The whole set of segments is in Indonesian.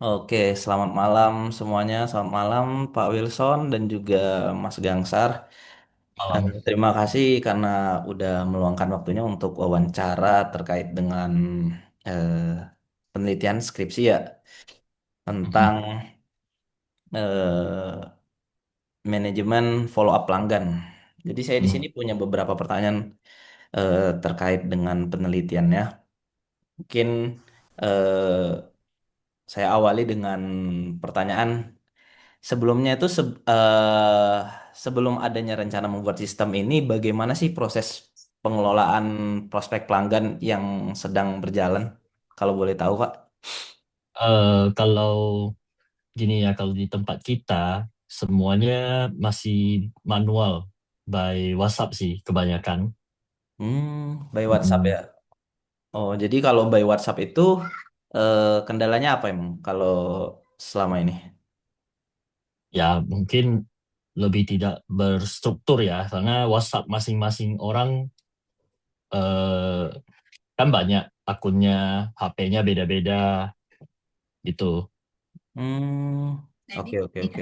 Oke, selamat malam semuanya. Selamat malam Pak Wilson dan juga Mas Gangsar. Malam. Terima kasih karena udah meluangkan waktunya untuk wawancara terkait dengan eh, penelitian skripsi ya Mhm. tentang eh, manajemen follow up pelanggan. Jadi saya di sini Mhm. punya beberapa pertanyaan terkait dengan penelitiannya. Mungkin eh, saya awali dengan pertanyaan. Sebelumnya itu sebelum adanya rencana membuat sistem ini, bagaimana sih proses pengelolaan prospek pelanggan yang sedang berjalan? Kalau boleh tahu, Pak. Kalau gini ya, kalau di tempat kita semuanya masih manual by WhatsApp sih kebanyakan. By WhatsApp ya. Mm-mm. Oh, jadi kalau by WhatsApp itu kendalanya apa emang kalau selama ini? Ya mungkin lebih tidak berstruktur ya, karena WhatsApp masing-masing orang eh, kan banyak akunnya, HP-nya beda-beda gitu. Oke, oke, oke.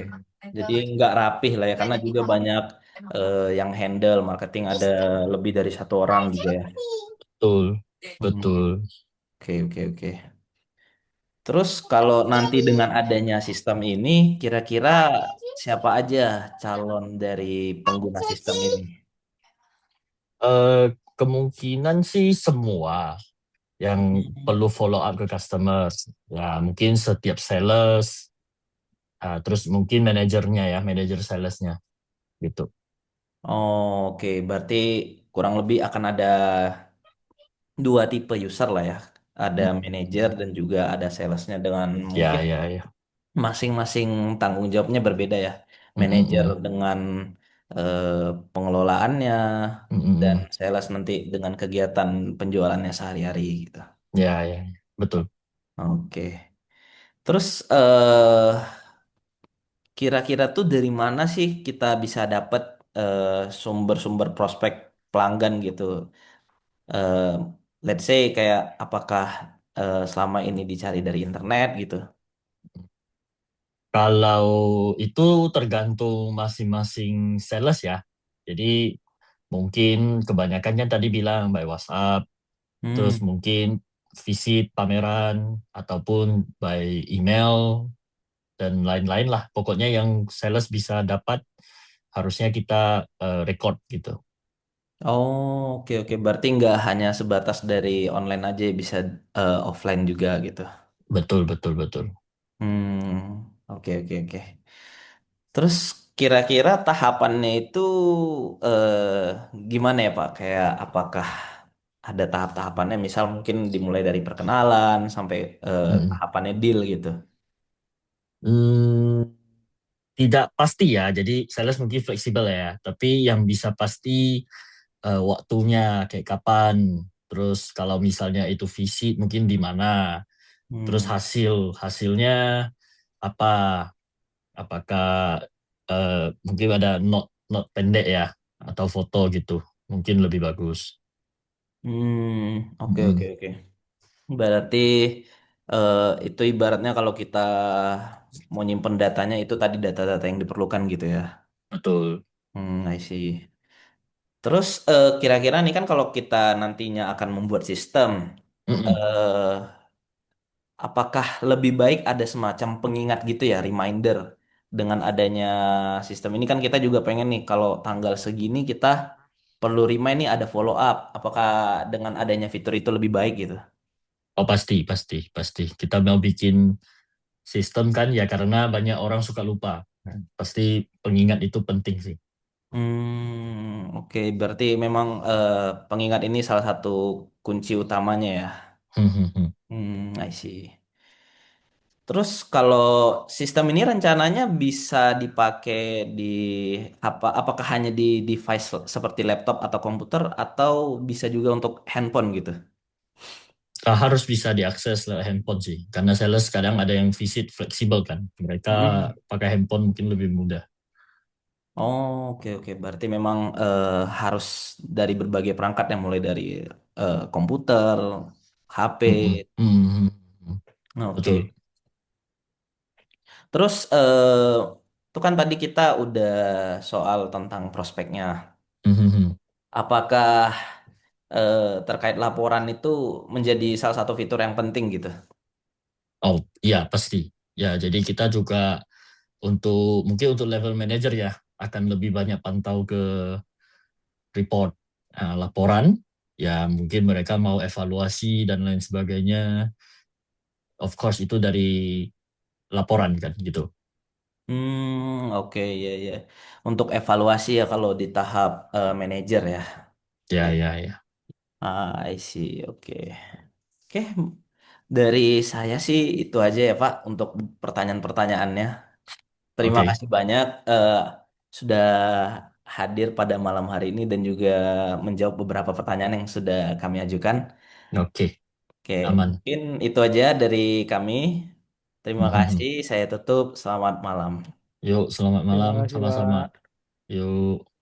Jadi nggak rapih lah ya, karena juga banyak yang handle marketing ada lebih dari satu orang juga ya. Betul, Hmm, betul. Oke, oke, oke. Terus kalau nanti dengan adanya sistem ini, kira-kira siapa aja calon dari pengguna sistem ini? Eh, Kemungkinan sih semua yang Hmm. perlu follow up ke customer. Ya, mungkin setiap sales, terus mungkin manajernya ya, manajer salesnya gitu. Oh, oke, berarti kurang lebih akan ada dua tipe user lah ya. Ada Hmm. manajer dan juga ada salesnya dengan mungkin Ya, ya, ya. masing-masing tanggung jawabnya berbeda ya. Mm, mm, Manajer mm. dengan eh, pengelolaannya Mm, mm, dan mm. sales nanti dengan kegiatan penjualannya sehari-hari gitu. Ya, ya, ya. Betul. Oke. Terus kira-kira tuh dari mana sih kita bisa dapat eh, sumber-sumber prospek pelanggan gitu? Eh, let's say kayak apakah selama ini dicari dari internet gitu? Kalau itu tergantung masing-masing sales ya. Jadi mungkin kebanyakan kan tadi bilang by WhatsApp, terus Hmm. mungkin visit pameran ataupun by email dan lain-lain lah. Pokoknya yang sales bisa dapat harusnya kita record gitu. Oh, oke, oke. Berarti nggak hanya sebatas dari online aja, bisa offline juga gitu. Betul, betul, betul. Oke, oke, oke. Terus kira-kira tahapannya itu gimana ya Pak? Kayak apakah ada tahap-tahapannya? Misal mungkin dimulai dari perkenalan sampai Mm. tahapannya deal gitu. Hmm, Tidak pasti ya, jadi sales mungkin fleksibel ya, tapi yang bisa pasti waktunya kayak kapan, terus kalau misalnya itu visit mungkin di mana, terus Hmm. hasilnya apa, apakah mungkin ada note pendek ya, atau foto gitu, mungkin lebih bagus. Oke, oke, Mm. oke. Berarti eh, itu ibaratnya kalau kita mau nyimpen datanya itu tadi data-data yang diperlukan gitu ya. Betul. I see. Terus kira-kira nih kan kalau kita nantinya akan membuat sistem, Mm-mm. eh, apakah lebih baik ada semacam pengingat gitu ya, reminder dengan adanya sistem ini kan kita juga pengen nih kalau tanggal segini kita perlu remind nih ada follow up. Apakah dengan adanya fitur itu lebih baik gitu? Oh pasti, pasti, pasti. Kita mau bikin sistem kan ya karena banyak orang suka lupa. Nah, pasti pengingat itu penting sih. Oke, berarti memang pengingat ini salah satu kunci utamanya ya. Hmm, hmm, hmm. I see. Terus kalau sistem ini rencananya bisa dipakai di apakah hanya di device seperti laptop atau komputer atau bisa juga untuk handphone gitu? Harus bisa diakses lewat handphone sih. Karena sales kadang ada yang visit fleksibel kan. Mereka Mm. pakai handphone mungkin lebih mudah. Oh, oke, oke. Berarti memang harus dari berbagai perangkat yang mulai dari komputer, HP. Hmm, hmm, hmm, hmm, hmm. Oke. Betul. Terus itu kan tadi kita udah soal tentang prospeknya. Mhm. Apakah terkait laporan itu menjadi salah satu fitur yang penting gitu? Oh iya pasti. Ya jadi kita juga mungkin untuk level manager ya akan lebih banyak pantau ke report, laporan. Ya mungkin mereka mau evaluasi dan lain sebagainya. Of course itu dari laporan kan gitu. Oke, ya, ya. Untuk evaluasi ya kalau di tahap manajer ya. Ya Oke. ya ya. I see. Oke. Oke, dari saya sih itu aja ya Pak untuk pertanyaan-pertanyaannya. Terima Oke kasih banyak sudah hadir pada malam hari ini dan juga menjawab beberapa pertanyaan yang sudah kami ajukan. oke Oke, aman. mungkin itu aja dari kami. Terima kasih. Saya tutup. Selamat malam. Yuk selamat Terima malam kasih, sama-sama. Pak. Yuk.